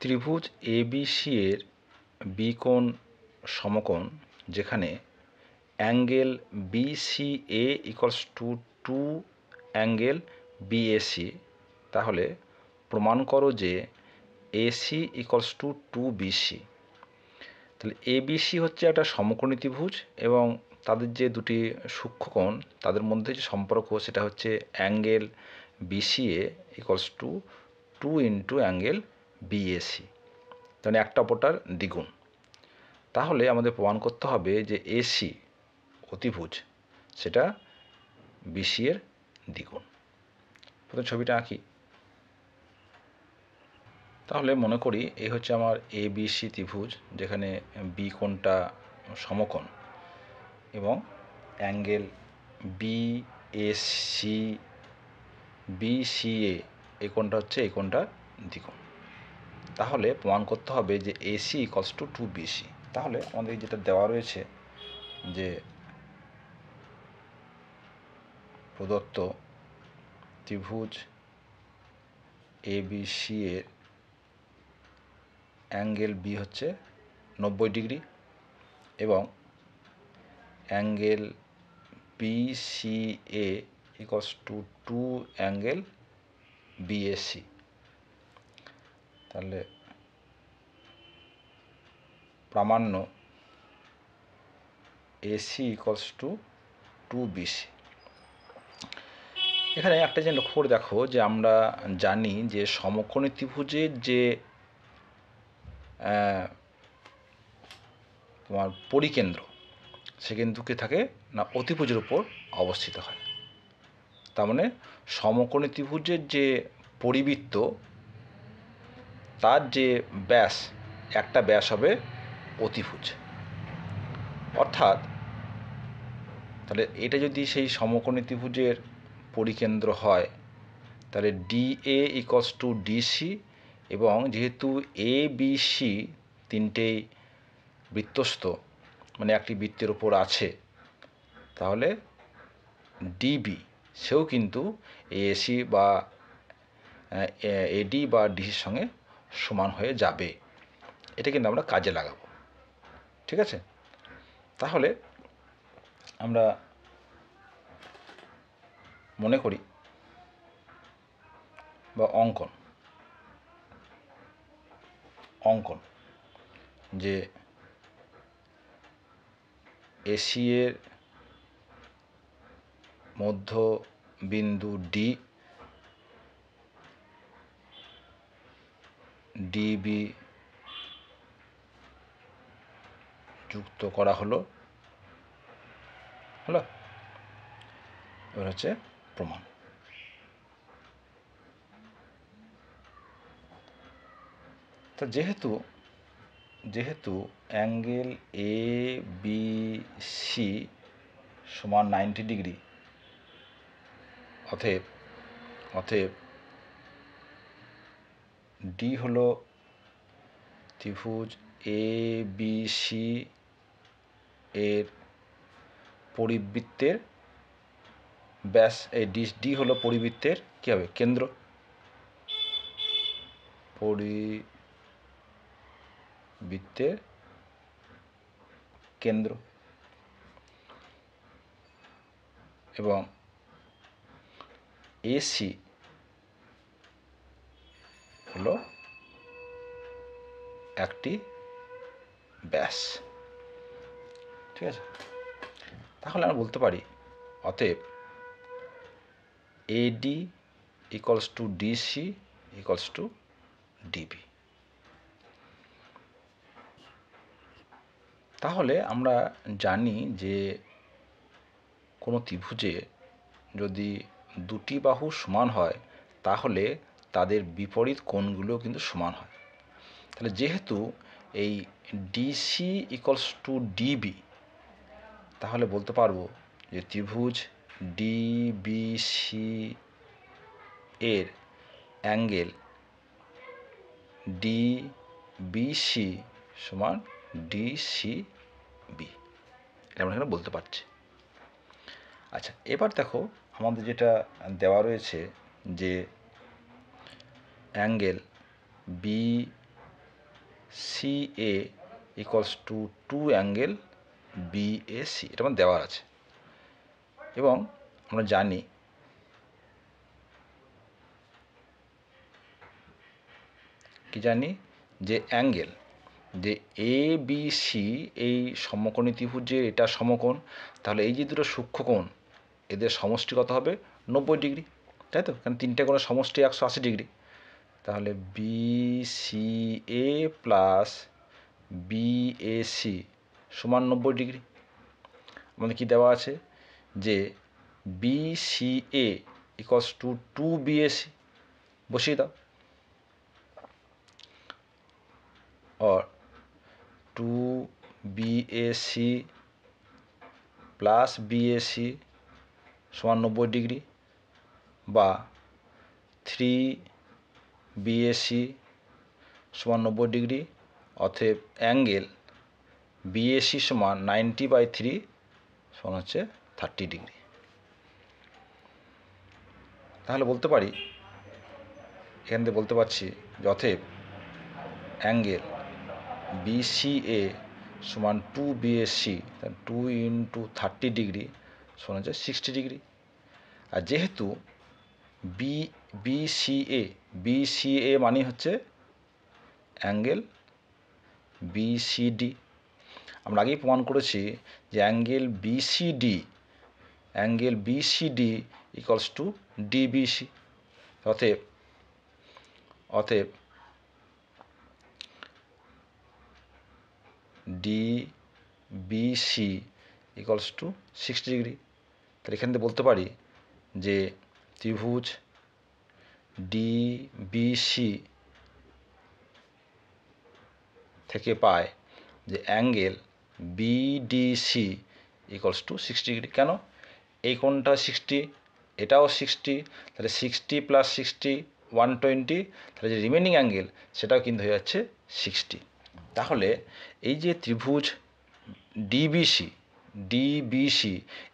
ত্রিভুজ এবিসি এর বিকোণ সমকোণ যেখানে angle BCA equals to 2 angle BAC, তাহলে প্রমাণ করো যে এসি ইকুয়ালস টু 2 বিসি। তাহলে এবিসি হচ্ছে একটা সমকোণী ত্রিভুজ এবং তাদের যে দুটি সূক্ষ্মকোণ তাদের মধ্যে যে সম্পর্ক সেটা হচ্ছে angle BCA equals to 2 into angle BAC, তাহলে একটা অপরটার দ্বিগুণ। তাহলে আমাদের প্রমাণ করতে হবে যে এসি অতিভুজ সেটা বিসি এর দ্বিগুণ। প্রথমে ছবিটা আঁকি। তাহলে মনে করি এই হচ্ছে আমার এবিসি ত্রিভুজ যেখানে বি কোণটা সমকোণ এবং অ্যাঙ্গেল বিএসি বিসিএ এই কোণটা হচ্ছে এই কোণটার দ্বিগুণ। তাহলে প্রমাণ করতে হবে যে এসি ইকুয়ালস টু 2 বিসি। তাহলে আমাদের যেটা দেওয়া রয়েছে যে প্রদত্ত ত্রিভুজ এবিসি এর অ্যাঙ্গেল বি হচ্ছে 90 ডিগ্রি এবং angle BCA equals to 2 angle BAC. তাহলে প্রামাণ্য এসি ইকুয়ালস টু 2 বিসি। এখানে একটা জিনিস লক্ষ্য করে দেখো যে আমরা জানি যে সমকোণী ত্রিভুজের যে তোমার পরিকেন্দ্র সে কিন্তু কি থাকে না অতিভুজের উপর অবস্থিত হয়। তার মানে সমকোণী ত্রিভুজের যে পরিবৃত্ত তার যে ব্যাস একটা ব্যাস হবে অতিভুজ। অর্থাৎ তাহলে এটা যদি সেই সমকোণী ত্রিভুজের পরিকেন্দ্র হয় তাহলে ডিএ ইকুয়ালস টু ডিসি এবং যেহেতু এ বিসি তিনটেই বৃত্তস্থ মানে একটি বৃত্তের ওপর আছে তাহলে ডিবি সেও কিন্তু এসি বা এডি বা ডিসির সঙ্গে সমান হয়ে যাবে। এটা কিন্তু আমরা কাজে লাগাবো। ঠিক আছে, তাহলে আমরা মনে করি বা অঙ্কন যে এসি এর মধ্যবিন্দু ডিবি যুক্ত করা হলো। এবার হচ্ছে প্রমাণ। তা যেহেতু অ্যাঙ্গেল এ বি সি সমান 90 ডিগ্রি, অতএব ডি হলো ত্রিভুজ এ বি সি এর পরিবৃত্তের ব্যাস। এই ডি হলো পরিবৃত্তের কী হবে কেন্দ্র, পরিবৃত্তের কেন্দ্র এবং এসি হলো একটি ব্যাস। ঠিক আছে, তাহলে আমরা বলতে পারি অতএব AD equals to DC equals to DB. তাহলে আমরা জানি যে কোনো ত্রিভুজে যদি দুটি বাহু সমান হয় তাহলে তাদের বিপরীত কোণগুলো কিন্তু সমান হয়। তাহলে যেহেতু এই ডিসি ইকুয়ালস টু ডিবি, তাহলে বলতে পারবো যে ত্রিভুজ ডিবিসি এর অ্যাঙ্গেল ডিবিসি সমান ডিসিবি, এটা আমরা এখানে বলতে পারছি। আচ্ছা, এবার দেখো আমাদের যেটা দেওয়া রয়েছে যে angle C A equals to 2 angle B A C, এটা আমার দেওয়া আছে। এবং আমরা জানি যে অ্যাঙ্গেল যে এ বি সি এই সমকোণী ত্রিভুজের এটা সমকোণ, তাহলে এই যে দুটো সূক্ষ্মকোণ এদের সমষ্টি কত হবে? 90 ডিগ্রি, তাই তো? কারণ তিনটে কোণের সমষ্টি 180 ডিগ্রি। তাহলে B C A plus B A C সমান 90 ডিগ্রি। আমাদের কি দেওয়া আছে? যে B C A equals to 2 B A C, বসিয়ে দাও। और 2 BAC প্লাস BAC সমান 90 ডিগ্রি, বা 3 BAC সমান 90 ডিগ্রি। অতএব অ্যাঙ্গেল BAC সমান 90/3 সমান হচ্ছে 30 ডিগ্রি। তাহলে বলতে পারি, এখান থেকে বলতে পারছি যে অতএব অ্যাঙ্গেল BCA সমান 2 BAC, 2 × 30 ডিগ্রি সমান হচ্ছে 60 ডিগ্রি। আর যেহেতু BCA মানে হচ্ছে অ্যাঙ্গেল BCD, আমরা আগেই প্রমাণ করেছি যে angle BCD equals to DBC। অতএব DBC ইকুয়ালস টু 60 ডিগ্রি। তাহলে এখান থেকে বলতে পারি যে ত্রিভুজ DBC থেকে পায় যে angle BDC equals to 60 degree. কেন? এই কোণটা 60, এটাও 60, তাহলে 60 + 60 120, তাহলে যে রিমেনিং অ্যাঙ্গেল সেটাও কিন্তু হয়ে যাচ্ছে 60। তাহলে এই যে ত্রিভুজ DBC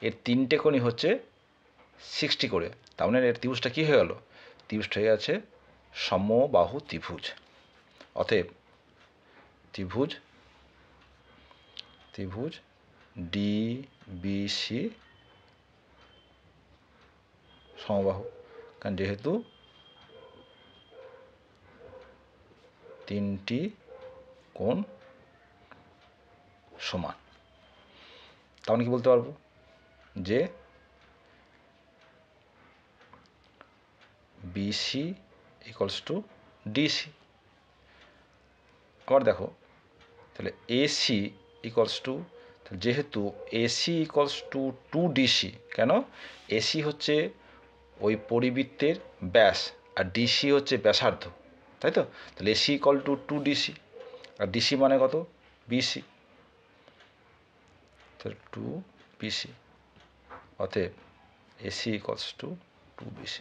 এর তিনটে কোণই হচ্ছে 60 করে, তার মানে এর ত্রিভুজটা কী হয়ে গেল? ত্রিভুজটা হয়ে গেছে সমবাহু ত্রিভুজ। অতএব ত্রিভুজ DBC সমবাহু, কারণ যেহেতু তিনটি কোণ সমান। তাহলে কি বলতে পারবো? যে BC ইকুয়ালস টু DC। আবার দেখো, তাহলে AC ইকুয়ালস টু, যেহেতু AC ইকুয়ালস টু 2DC, কেন? AC হচ্ছে ওই পরিবৃত্তের ব্যাস, আর DC হচ্ছে ব্যাসার্ধ, তাই তো? তাহলে AC ইকুয়াল টু 2DC, আর DC মানে কত? BC, তাহলে 2BC। অতএব AC ইকুয়ালস টু 2BC।